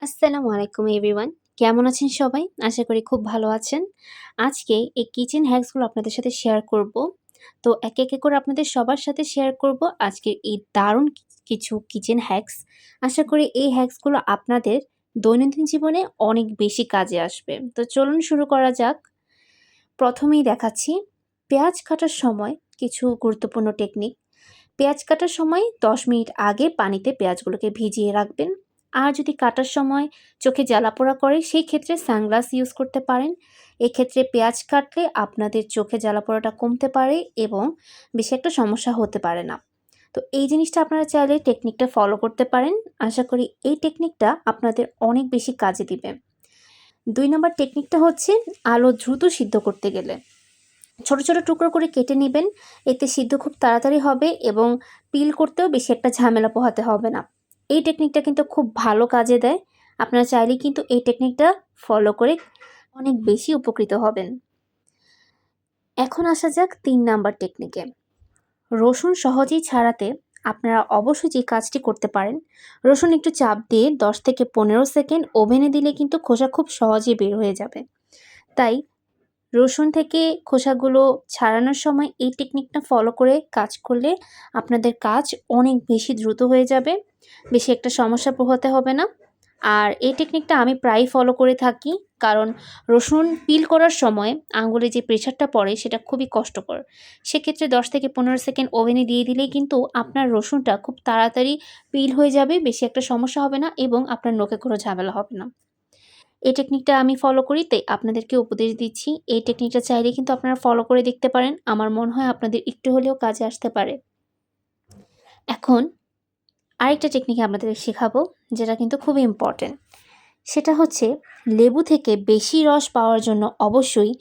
আসসালামু আলাইকুম এভরিওয়ান। কেমন আছেন সবাই? আশা করি খুব ভালো আছেন। আজকে এই কিচেন হ্যাকসগুলো আপনাদের সাথে শেয়ার করব। তো একে করে আপনাদের সবার সাথে শেয়ার করব আজকের এই দারুণ কিছু কিচেন হ্যাকস। আশা করি এই হ্যাকসগুলো আপনাদের দৈনন্দিন জীবনে অনেক বেশি কাজে আসবে। তো চলুন শুরু করা যাক। প্রথমেই দেখাচ্ছি পেঁয়াজ কাটার সময় কিছু গুরুত্বপূর্ণ টেকনিক। পেঁয়াজ কাটার সময় ১০ মিনিট আগে পানিতে পেঁয়াজগুলোকে ভিজিয়ে রাখবেন। আর যদি কাটার সময় চোখে জ্বালাপোড়া করে সেই ক্ষেত্রে সানগ্লাস ইউজ করতে পারেন। এক্ষেত্রে পেঁয়াজ কাটলে আপনাদের চোখে জ্বালাপোড়াটা কমতে পারে এবং বেশি একটা সমস্যা হতে পারে না। তো এই জিনিসটা আপনারা চাইলে টেকনিকটা ফলো করতে পারেন। আশা করি এই টেকনিকটা আপনাদের অনেক বেশি কাজে দিবে। ২ নম্বর টেকনিকটা হচ্ছে আলু দ্রুত সিদ্ধ করতে গেলে ছোট, ছোট টুকরো করে কেটে নিবেন। এতে সিদ্ধ খুব তাড়াতাড়ি হবে এবং পিল করতেও বেশি একটা ঝামেলা পোহাতে হবে না। এই টেকনিকটা কিন্তু খুব ভালো কাজে দেয়। আপনারা চাইলেই কিন্তু এই টেকনিকটা ফলো করে অনেক বেশি উপকৃত হবেন। এখন আসা যাক ৩ নাম্বার টেকনিকে। রসুন সহজেই ছাড়াতে আপনারা অবশ্যই যে কাজটি করতে পারেন, রসুন একটু চাপ দিয়ে ১০ থেকে ১৫ সেকেন্ড ওভেনে দিলে কিন্তু খোসা খুব সহজেই বের হয়ে যাবে। তাই রসুন থেকে খোসাগুলো ছাড়ানোর সময় এই টেকনিকটা ফলো করে কাজ করলে আপনাদের কাজ অনেক বেশি দ্রুত হয়ে যাবে। বেশি একটা সমস্যা পোহাতে হবে না। আর এই টেকনিকটা আমি প্রায়ই ফলো করে থাকি। কারণ রসুন পিল করার সময় আঙুলে যে প্রেশারটা পড়ে সেটা খুবই কষ্টকর। সেক্ষেত্রে ১০ থেকে ১৫ সেকেন্ড ওভেনে দিয়ে দিলেই কিন্তু আপনার রসুনটা খুব তাড়াতাড়ি পিল হয়ে যাবে, বেশি একটা সমস্যা হবে না এবং আপনার নখে কোনো ঝামেলা হবে না। এই টেকনিকটা আমি ফলো করি, তাই আপনাদেরকে উপদেশ দিচ্ছি। এই টেকনিকটা চাইলে কিন্তু আপনারা ফলো করে দেখতে পারেন। আমার মনে হয় আপনাদের একটু হলেও কাজে আসতে পারে। এখন আরেকটা টেকনিক আপনাদের শেখাবো, যেটা কিন্তু খুবই ইম্পর্টেন্ট। সেটা হচ্ছে লেবু থেকে বেশি রস পাওয়ার জন্য অবশ্যই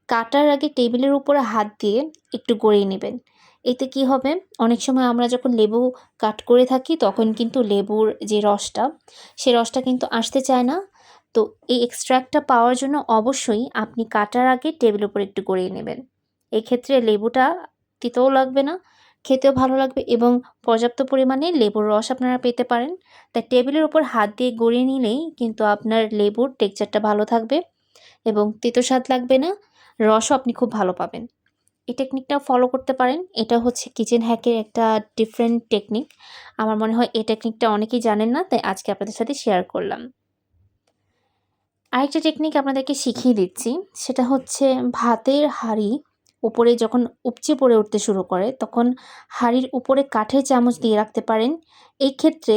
কাটার আগে টেবিলের উপরে হাত দিয়ে একটু গড়িয়ে নেবেন। এতে কি হবে, অনেক সময় আমরা যখন লেবু কাট করে থাকি তখন কিন্তু লেবুর যে রসটা, সে রসটা কিন্তু আসতে চায় না। তো এই এক্সট্রাক্টটা পাওয়ার জন্য অবশ্যই আপনি কাটার আগে টেবিলের উপর একটু গড়িয়ে নেবেন। এক্ষেত্রে লেবুটা তিতেও লাগবে না, খেতেও ভালো লাগবে এবং পর্যাপ্ত পরিমাণে লেবুর রস আপনারা পেতে পারেন। তাই টেবিলের উপর হাত দিয়ে গড়িয়ে নিলেই কিন্তু আপনার লেবুর টেক্সচারটা ভালো থাকবে এবং তিতো স্বাদ লাগবে না, রসও আপনি খুব ভালো পাবেন। এই টেকনিকটাও ফলো করতে পারেন। এটা হচ্ছে কিচেন হ্যাকের একটা ডিফারেন্ট টেকনিক। আমার মনে হয় এই টেকনিকটা অনেকেই জানেন না, তাই আজকে আপনাদের সাথে শেয়ার করলাম। আরেকটা টেকনিক আপনাদেরকে শিখিয়ে দিচ্ছি, সেটা হচ্ছে ভাতের হাঁড়ি উপরে যখন উপচে পড়ে উঠতে শুরু করে তখন হাঁড়ির উপরে কাঠের চামচ দিয়ে রাখতে পারেন। এই ক্ষেত্রে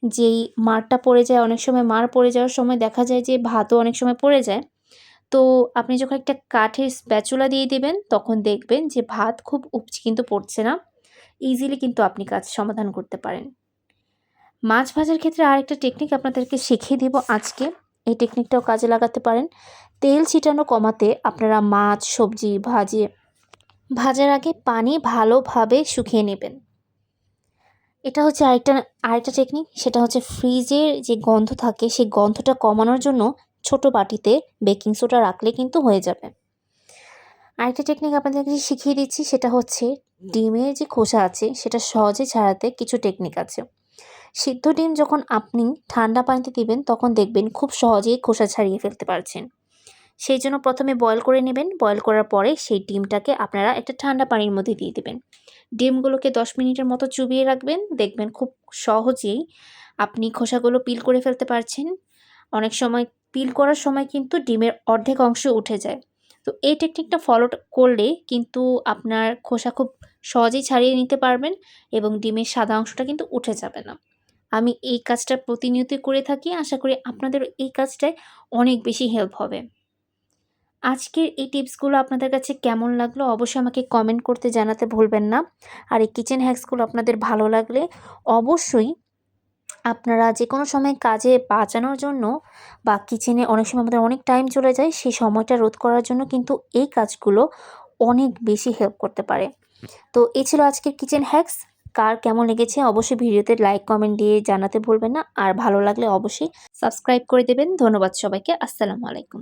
যেই মাড়টা পড়ে যায়, অনেক সময় মাড় পড়ে যাওয়ার সময় দেখা যায় যে ভাতও অনেক সময় পড়ে যায়। তো আপনি যখন একটা কাঠের স্প্যাচুলা দিয়ে দিবেন তখন দেখবেন যে ভাত খুব উপচে কিন্তু পড়ছে না। ইজিলি কিন্তু আপনি কাজ সমাধান করতে পারেন। মাছ ভাজার ক্ষেত্রে আরেকটা টেকনিক আপনাদেরকে শিখিয়ে দিব আজকে। এই টেকনিকটাও কাজে লাগাতে পারেন। তেল ছিটানো কমাতে আপনারা মাছ, সবজি ভাজার আগে পানি ভালোভাবে শুকিয়ে নেবেন। এটা হচ্ছে আরেকটা টেকনিক, সেটা হচ্ছে ফ্রিজের যে গন্ধ থাকে সেই গন্ধটা কমানোর জন্য ছোট বাটিতে বেকিং সোডা রাখলে কিন্তু হয়ে যাবে। আরেকটা টেকনিক আপনাদেরকে শিখিয়ে দিচ্ছি, সেটা হচ্ছে ডিমের যে খোসা আছে সেটা সহজে ছাড়াতে কিছু টেকনিক আছে। সিদ্ধ ডিম যখন আপনি ঠান্ডা পানিতে দিবেন তখন দেখবেন খুব সহজেই খোসা ছাড়িয়ে ফেলতে পারছেন। সেই জন্য প্রথমে বয়েল করে নেবেন। বয়েল করার পরে সেই ডিমটাকে আপনারা একটা ঠান্ডা পানির মধ্যে দিয়ে দিবেন। ডিমগুলোকে ১০ মিনিটের মতো চুবিয়ে রাখবেন। দেখবেন খুব সহজেই আপনি খোসাগুলো পিল করে ফেলতে পারছেন। অনেক সময় পিল করার সময় কিন্তু ডিমের অর্ধেক অংশ উঠে যায়। তো এই টেকনিকটা ফলো করলে কিন্তু আপনার খোসা খুব সহজেই ছাড়িয়ে নিতে পারবেন এবং ডিমের সাদা অংশটা কিন্তু উঠে যাবে না। আমি এই কাজটা প্রতিনিয়তই করে থাকি। আশা করি আপনাদেরও এই কাজটায় অনেক বেশি হেল্প হবে। আজকের এই টিপসগুলো আপনাদের কাছে কেমন লাগলো অবশ্যই আমাকে কমেন্ট করতে জানাতে ভুলবেন না। আর এই কিচেন হ্যাকসগুলো আপনাদের ভালো লাগলে অবশ্যই আপনারা যেকোনো সময় কাজে বাঁচানোর জন্য বা কিচেনে অনেক সময় আমাদের অনেক টাইম চলে যায়, সেই সময়টা রোধ করার জন্য কিন্তু এই কাজগুলো অনেক বেশি হেল্প করতে পারে। তো এই ছিল আজকের কিচেন হ্যাকস। কার কেমন লেগেছে অবশ্যই ভিডিওতে লাইক, কমেন্ট দিয়ে জানাতে ভুলবেন না। আর ভালো লাগলে অবশ্যই সাবস্ক্রাইব করে দেবেন। ধন্যবাদ সবাইকে। আসসালামু আলাইকুম।